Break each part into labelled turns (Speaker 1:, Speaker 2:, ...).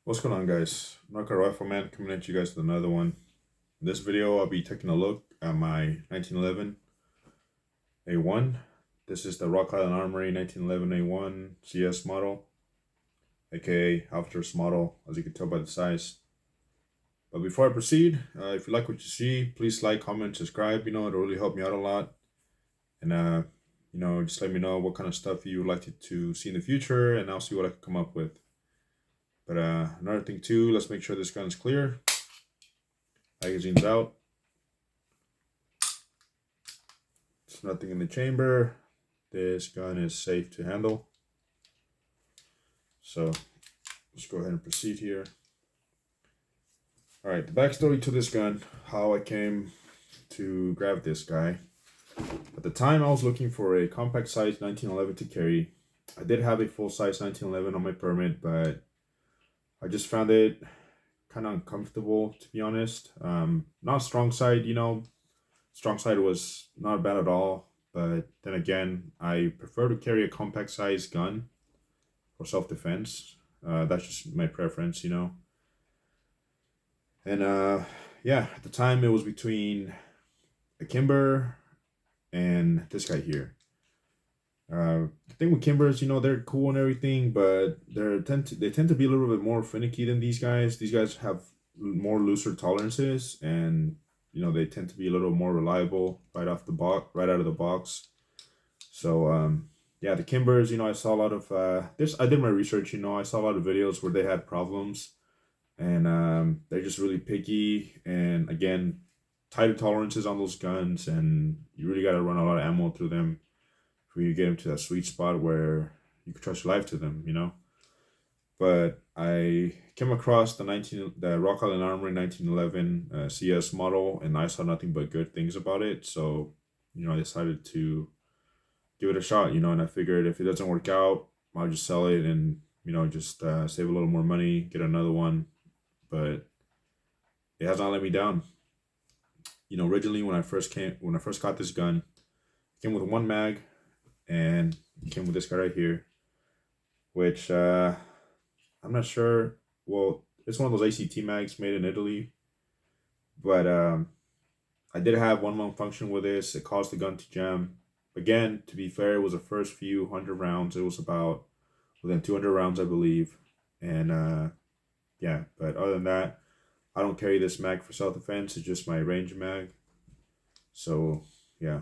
Speaker 1: What's going on, guys? Narco Rifleman coming at you guys with another one. In this video, I'll be taking a look at my 1911 A1. This is the Rock Island Armory 1911 A1 CS model, aka Half model, as you can tell by the size. But before I proceed, if you like what you see, please like, comment, subscribe. It'll really help me out a lot. And, just let me know what kind of stuff you would like to see in the future, and I'll see what I can come up with. But another thing too, let's make sure this gun is clear. Magazine's out. There's nothing in the chamber. This gun is safe to handle. So let's go ahead and proceed here. All right, the backstory to this gun, how I came to grab this guy. At the time, I was looking for a compact size 1911 to carry. I did have a full size 1911 on my permit, but I just found it kind of uncomfortable, to be honest. Not strong side, strong side was not bad at all, but then again, I prefer to carry a compact size gun for self-defense. That's just my preference. And yeah, at the time it was between a Kimber and this guy here. The thing with Kimbers, they're cool and everything, but they tend to be a little bit more finicky than these guys. These guys have more looser tolerances, and they tend to be a little more reliable right out of the box. So yeah, the Kimbers, I saw a lot of this. I did my research. I saw a lot of videos where they had problems, and they're just really picky. And again, tighter tolerances on those guns, and you really got to run a lot of ammo through them for you to get them to that sweet spot where you can trust your life to them. But I came across the Rock Island Armory 1911 CS model, and I saw nothing but good things about it. So, I decided to give it a shot. And I figured if it doesn't work out, I'll just sell it and just save a little more money, get another one. But it has not let me down. Originally when I first got this gun, it came with one mag, and it came with this guy right here, which I'm not sure. Well, it's one of those ACT mags made in Italy, but I did have one malfunction with this. It caused the gun to jam. Again, to be fair, it was the first few hundred rounds. It was about within 200 rounds, I believe. And yeah, but other than that, I don't carry this mag for self-defense. It's just my range mag. So yeah,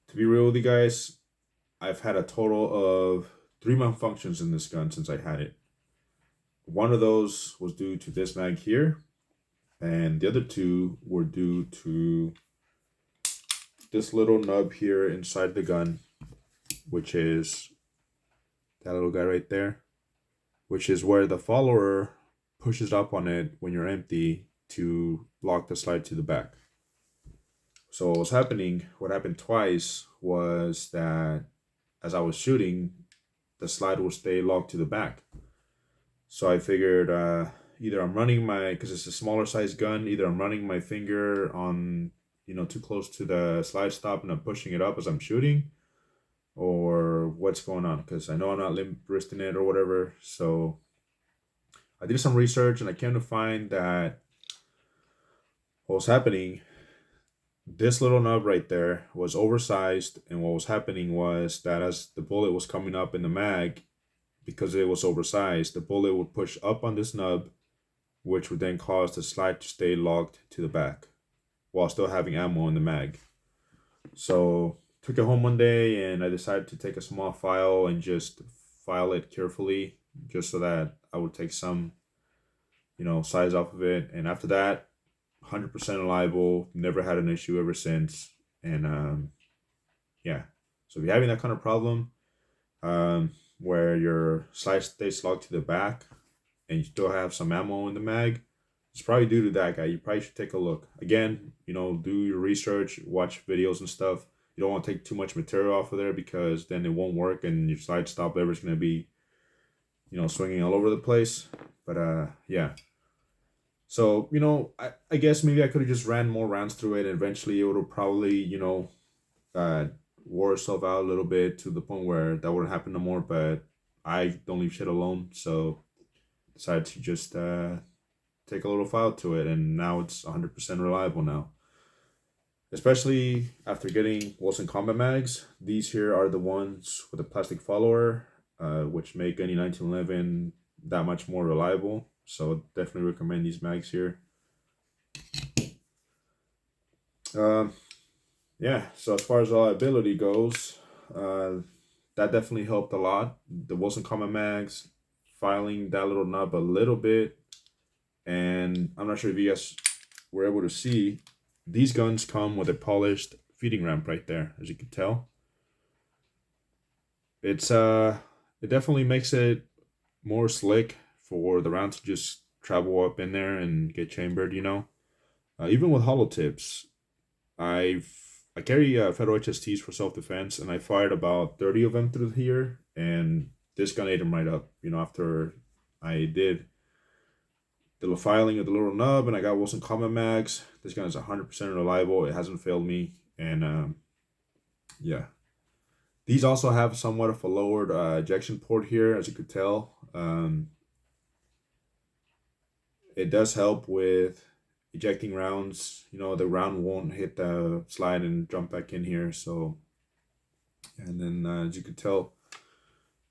Speaker 1: to be real with you guys, I've had a total of 3 malfunctions in this gun since I had it. One of those was due to this mag here, and the other 2 were due to this little nub here inside the gun, which is that little guy right there, which is where the follower pushes up on it when you're empty to lock the slide to the back. So what happened twice was that as I was shooting, the slide will stay locked to the back. So I figured either I'm running because it's a smaller size gun, either I'm running my finger on, too close to the slide stop and I'm pushing it up as I'm shooting, or what's going on, because I know I'm not limp wristing it or whatever. So I did some research and I came to find that what was happening, this little nub right there was oversized, and what was happening was that as the bullet was coming up in the mag, because it was oversized, the bullet would push up on this nub, which would then cause the slide to stay locked to the back while still having ammo in the mag. So took it home one day and I decided to take a small file and just file it carefully, just so that I would take some size off of it. And after that, 100% reliable, never had an issue ever since. And yeah, so if you're having that kind of problem, where your slide stays locked to the back and you still have some ammo in the mag, it's probably due to that guy. You probably should take a look. Again, do your research, watch videos and stuff. You don't want to take too much material off of there, because then it won't work and your slide stop lever is going to be, swinging all over the place. But yeah. So, I guess maybe I could have just ran more rounds through it, and eventually it would have probably, wore itself out a little bit to the point where that wouldn't happen no more. But I don't leave shit alone. So decided to just take a little file to it, and now it's 100% reliable now. Especially after getting Wilson Combat Mags, these here are the ones with a plastic follower, which make any 1911 that much more reliable. So definitely recommend these mags here. Yeah, so as far as reliability goes, that definitely helped a lot. The Wilson Combat Mags, filing that little nub a little bit, and I'm not sure if you guys were able to see, these guns come with a polished feeding ramp right there, as you can tell. It's it definitely makes it more slick for the round to just travel up in there and get chambered, you know. Even with hollow tips, I carry Federal HSTs for self-defense, and I fired about 30 of them through here, and this gun ate them right up, you know, after I did the filing of the little nub, and I got Wilson Combat Mags. This gun is 100% reliable. It hasn't failed me, and yeah. These also have somewhat of a lowered ejection port here, as you could tell. It does help with ejecting rounds. You know, the round won't hit the slide and jump back in here. So, and then as you could tell,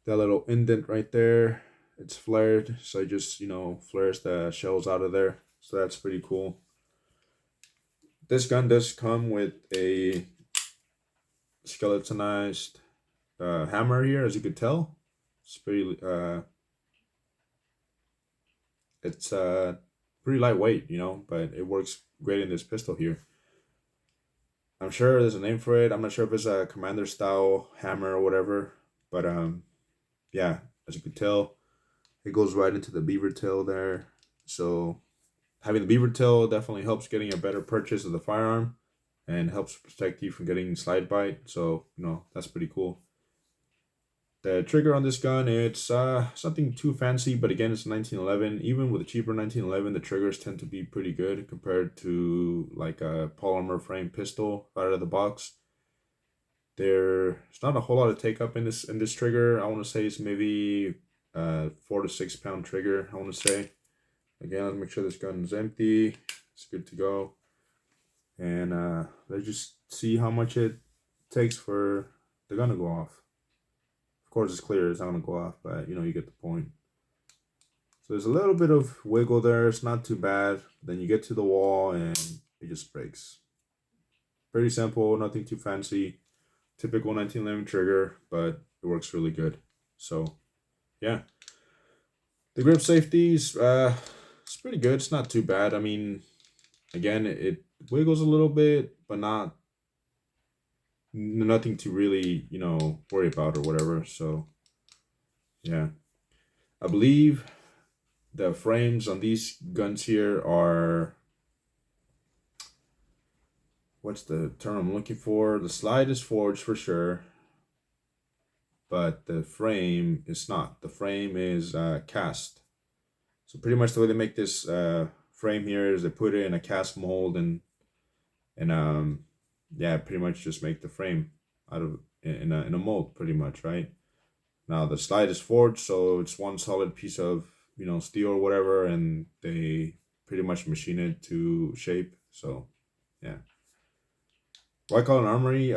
Speaker 1: that little indent right there, it's flared. So it just, you know, flares the shells out of there. So that's pretty cool. This gun does come with a skeletonized hammer here, as you could tell. It's pretty it's pretty lightweight, you know, but it works great in this pistol here. I'm sure there's a name for it. I'm not sure if it's a commander style hammer or whatever, but yeah, as you can tell, it goes right into the beaver tail there. So having the beaver tail definitely helps getting a better purchase of the firearm and helps protect you from getting slide bite. So, you know, that's pretty cool. The trigger on this gun, it's something too fancy, but again, it's 1911. Even with a cheaper 1911, the triggers tend to be pretty good compared to like a polymer frame pistol out of the box. There's not a whole lot of take up in this trigger. I want to say it's maybe 4 to 6 pound trigger. I want to say. Again, let's make sure this gun is empty. It's good to go. And let's just see how much it takes for the gun to go off. Of course, it's clear it's not going to go off, but you know, you get the point. So there's a little bit of wiggle there. It's not too bad. Then you get to the wall and it just breaks. Pretty simple, nothing too fancy. Typical 1911 trigger, but it works really good. So, yeah. The grip safeties, it's pretty good. It's not too bad. I mean, again, it wiggles a little bit, but nothing to really, you know, worry about or whatever. So, yeah. I believe the frames on these guns here are, what's the term I'm looking for? The slide is forged for sure, but the frame is not. The frame is cast. So pretty much the way they make this frame here is they put it in a cast mold and yeah, pretty much just make the frame out of in a mold, pretty much, right? Now the slide is forged, so it's one solid piece of, you know, steel or whatever, and they pretty much machine it to shape. So yeah. Why call it Armory?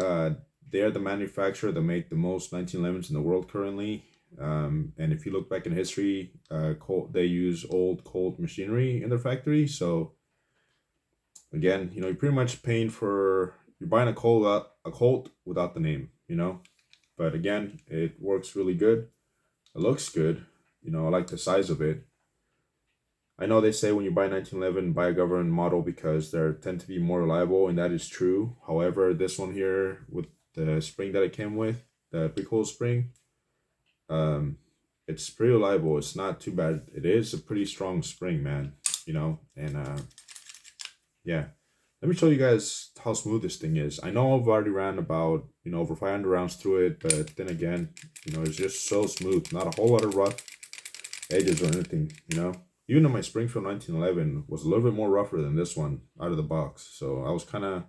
Speaker 1: They are the manufacturer that make the most 1911s in the world currently. And if you look back in history, they use old Colt machinery in their factory. So again, you know, you're pretty much you're buying a Colt without the name, you know. But again, it works really good. It looks good. You know, I like the size of it. I know they say when you buy 1911, buy a government model because they tend to be more reliable, and that is true. However, this one here with the spring that it came with, the pre-coil spring, it's pretty reliable. It's not too bad. It is a pretty strong spring, man. You know, and yeah. Let me show you guys how smooth this thing is. I know I've already ran about, you know, over 500 rounds through it, but then again, you know, it's just so smooth. Not a whole lot of rough edges or anything, you know. Even though my Springfield 1911 was a little bit more rougher than this one out of the box. So I was kind of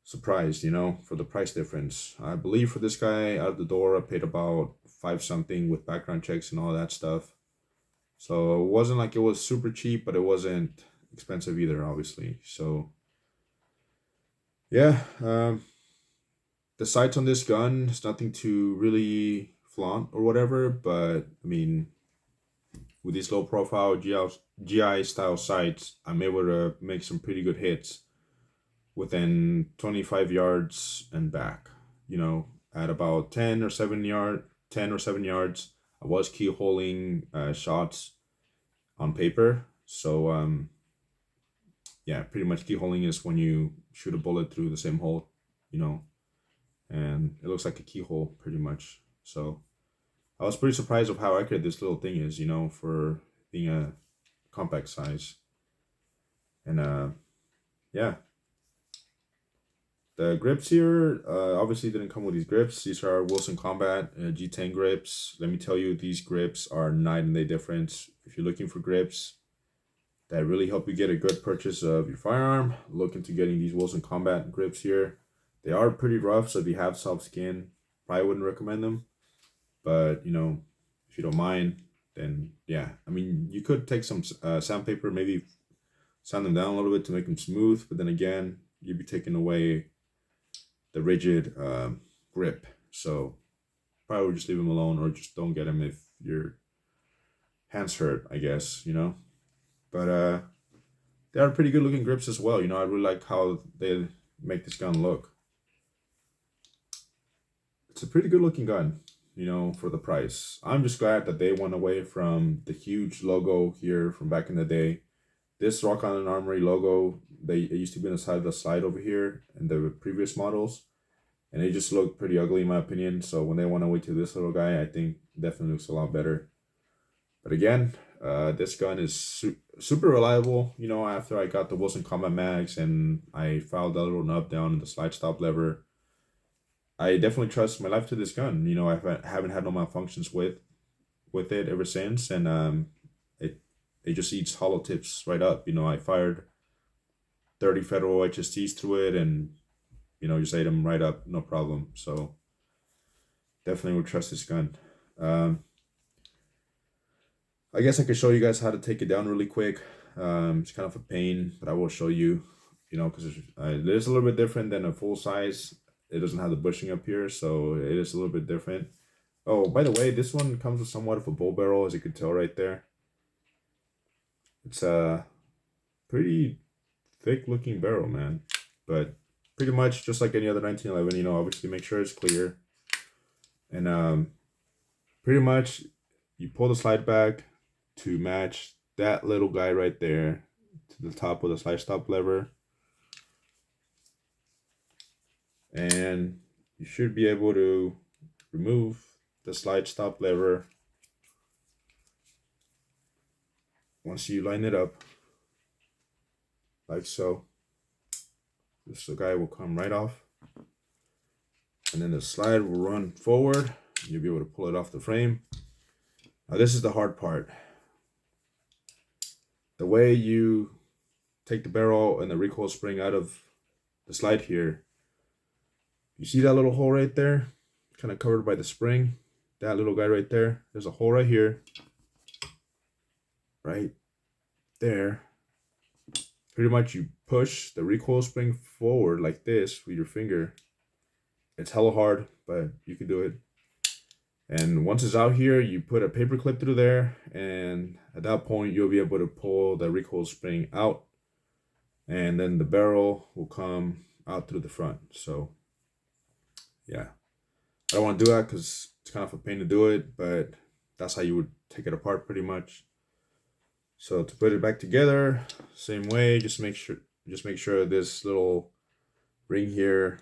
Speaker 1: surprised, you know, for the price difference. I believe for this guy out of the door, I paid about 5 something with background checks and all that stuff. So it wasn't like it was super cheap, but it wasn't expensive either, obviously. So yeah, the sights on this gun is nothing to really flaunt or whatever, but I mean, with these low profile GI style sights, I'm able to make some pretty good hits within 25 yards and back. You know, at about 10 or 7 yards, I was keyholing shots on paper. So yeah, pretty much keyholing is when you shoot a bullet through the same hole, you know, and it looks like a keyhole pretty much. So I was pretty surprised of how accurate this little thing is, you know, for being a compact size. And yeah, the grips here obviously didn't come with these grips. These are Wilson Combat G10 grips. Let me tell you, these grips are night and day difference. If you're looking for grips that really help you get a good purchase of your firearm, look into getting these Wilson Combat grips here. They are pretty rough, so if you have soft skin, probably wouldn't recommend them. But, you know, if you don't mind, then yeah. I mean, you could take some sandpaper, maybe sand them down a little bit to make them smooth. But then again, you'd be taking away the rigid grip. So probably would just leave them alone, or just don't get them if your hands hurt, I guess, you know. But they are pretty good looking grips as well. You know, I really like how they make this gun look. It's a pretty good looking gun, you know, for the price. I'm just glad that they went away from the huge logo here from back in the day. This Rock On and Armory logo, it used to be on the side of the slide over here in the previous models, and it just looked pretty ugly in my opinion. So when they went away to this little guy, I think definitely looks a lot better. But again, this gun is super reliable. You know, after I got the Wilson Combat Mags and I filed that little nub down in the slide stop lever, I definitely trust my life to this gun. You know, I haven't had no malfunctions with it ever since, and it just eats hollow tips right up. You know, I fired 30 Federal HSTs through it, and you know, just ate them right up, no problem. So definitely would trust this gun. I guess I could show you guys how to take it down really quick. It's kind of a pain, but I will show you, you know, because it is a little bit different than a full size. It doesn't have the bushing up here, so it is a little bit different. Oh, by the way, this one comes with somewhat of a bull barrel, as you can tell right there. It's a pretty thick looking barrel, man. But pretty much just like any other 1911, you know, obviously make sure it's clear. And pretty much you pull the slide back to match that little guy right there to the top of the slide stop lever. And you should be able to remove the slide stop lever once you line it up like so. This guy will come right off, and then the slide will run forward. You'll be able to pull it off the frame. Now this is the hard part. The way you take the barrel and the recoil spring out of the slide here, you see that little hole right there, kind of covered by the spring, that little guy right there. There's a hole right here, right there. Pretty much you push the recoil spring forward like this with your finger. It's hella hard, but you can do it. And once it's out here, you put a paper clip through there, and at that point you'll be able to pull the recoil spring out, and then the barrel will come out through the front. So yeah, I don't want to do that because it's kind of a pain to do it, but that's how you would take it apart pretty much. So to put it back together, same way, just make sure this little ring here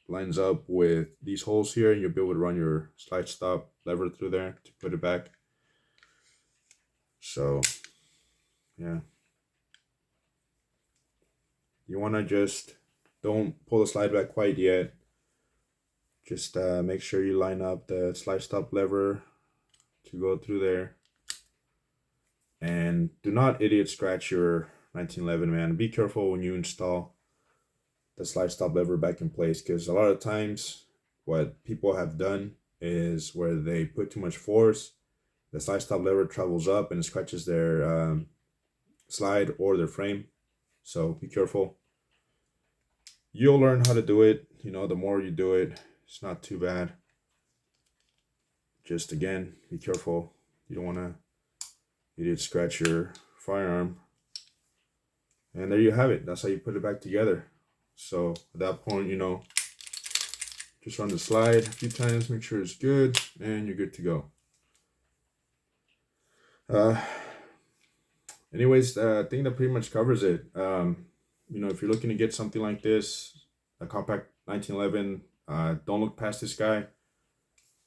Speaker 1: lines up with these holes here, and you'll be able to run your slide stop lever through there to put it back. So yeah, you want to just don't pull the slide back quite yet. Just make sure you line up the slide stop lever to go through there. And do not idiot scratch your 1911, man. Be careful when you install the slide stop lever back in place, because a lot of times what people have done is where they put too much force, the slide stop lever travels up and it scratches their slide or their frame. So be careful. You'll learn how to do it. You know, the more you do it, it's not too bad. Just again, be careful. You don't want to idiot scratch your firearm. And there you have it. That's how you put it back together. So at that point, you know, just run the slide a few times, make sure it's good, and you're good to go. Anyways, I think that pretty much covers it. You know, if you're looking to get something like this, a compact 1911, don't look past this guy.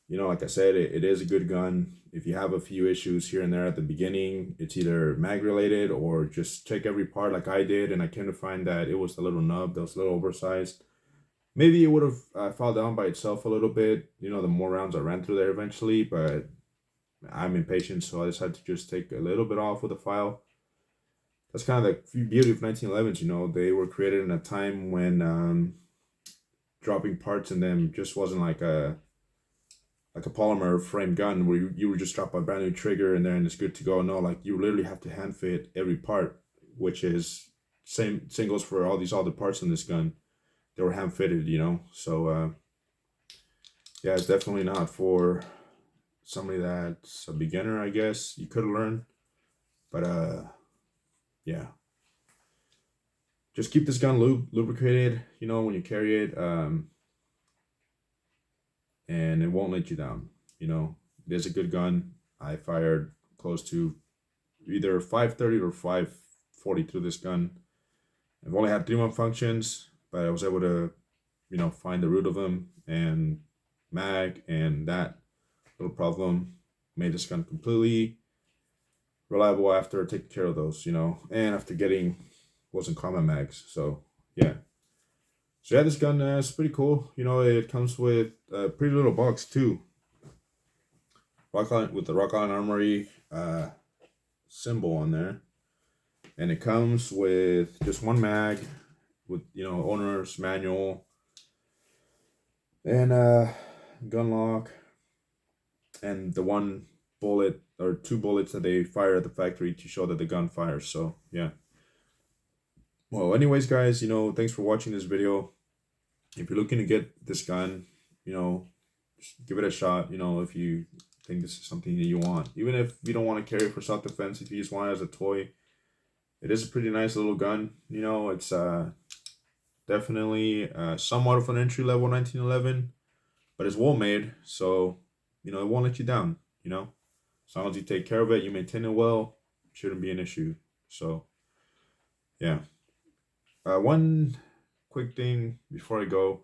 Speaker 1: You know, like I said, it is a good gun. If you have a few issues here and there at the beginning, it's either mag related or just check every part like I did, and I came to find that it was the little nub that was a little oversized. Maybe it would have fallen down by itself a little bit, you know, the more rounds I ran through there eventually, but I'm impatient, so I decided to just take a little bit off with the file. That's kind of the beauty of 1911s, you know, they were created in a time when dropping parts in them just wasn't like a polymer frame gun where you would just drop a brand new trigger and then it's good to go. No, like you literally have to hand fit every part, which is same goes for all these other parts in this gun. They were hand fitted, you know. So yeah, it's definitely not for somebody that's a beginner, I guess. You could learn, but yeah, just keep this gun lubricated, you know, when you carry it, and it won't let you down. You know, it is a good gun. I fired close to either 530 or 540 through this gun. I've only had 3 malfunctions, but I was able to, you know, find the root of them, and mag and that little problem made this gun completely reliable after taking care of those, you know, and after getting wasn't common mags. So yeah. So yeah, this gun is pretty cool. You know, it comes with a pretty little box too. With the Rock On Armory symbol on there. And it comes with just one mag with, you know, owner's manual and gun lock and the 1 bullet or 2 bullets that they fire at the factory to show that the gun fires. So yeah. Well, anyways, guys, you know, thanks for watching this video. If you're looking to get this gun, you know, just give it a shot. You know, if you think this is something that you want, even if you don't want to carry it for self-defense, if you just want it as a toy, it is a pretty nice little gun. You know, it's definitely somewhat of an entry-level 1911, but it's well made, so, you know, it won't let you down, you know. As long as you take care of it, you maintain it well, shouldn't be an issue. So, yeah. One quick thing before I go.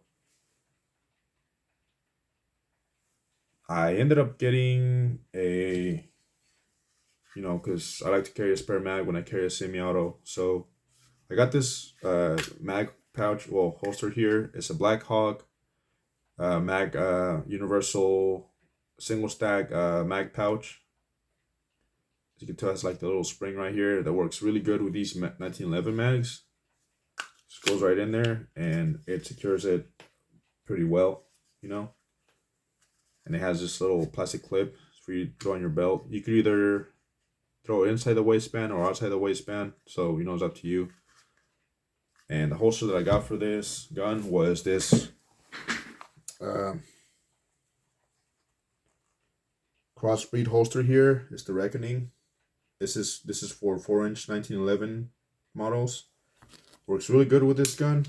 Speaker 1: I ended up getting a, you know, because I like to carry a spare mag when I carry a semi-auto. So I got this mag pouch, well, holster here. It's a Black Hawk mag universal single stack mag pouch. As you can tell, it's like the little spring right here that works really good with these 1911 mags. Just goes right in there and it secures it pretty well, you know. And it has this little plastic clip for you to throw on your belt. You could either throw it inside the waistband or outside the waistband, so, you know, it's up to you. And the holster that I got for this gun was this crossbreed holster here. It's the Reckoning. This is for 4-inch 1911 models. Works really good with this gun.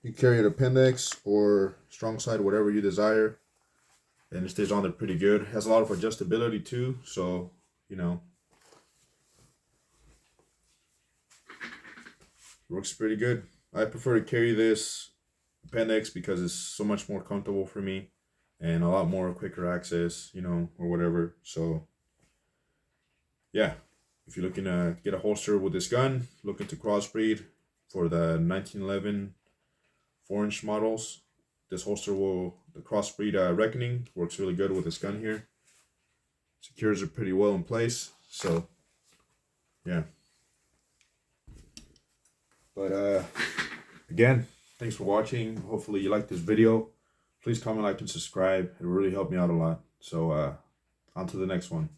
Speaker 1: You carry it appendix or strong side, whatever you desire, and it stays on there pretty good. It has a lot of adjustability too, so, you know, works pretty good. I prefer to carry this appendix because it's so much more comfortable for me and a lot more quicker access, you know, or whatever. So yeah, if you're looking to get a holster with this gun, look into crossbreed for the 1911 4-inch models. This holster the crossbreed Reckoning works really good with this gun here. Secures it pretty well in place. So yeah. But again, thanks for watching. Hopefully you liked this video. Please comment, like, and subscribe. It really helped me out a lot. So On to the next one.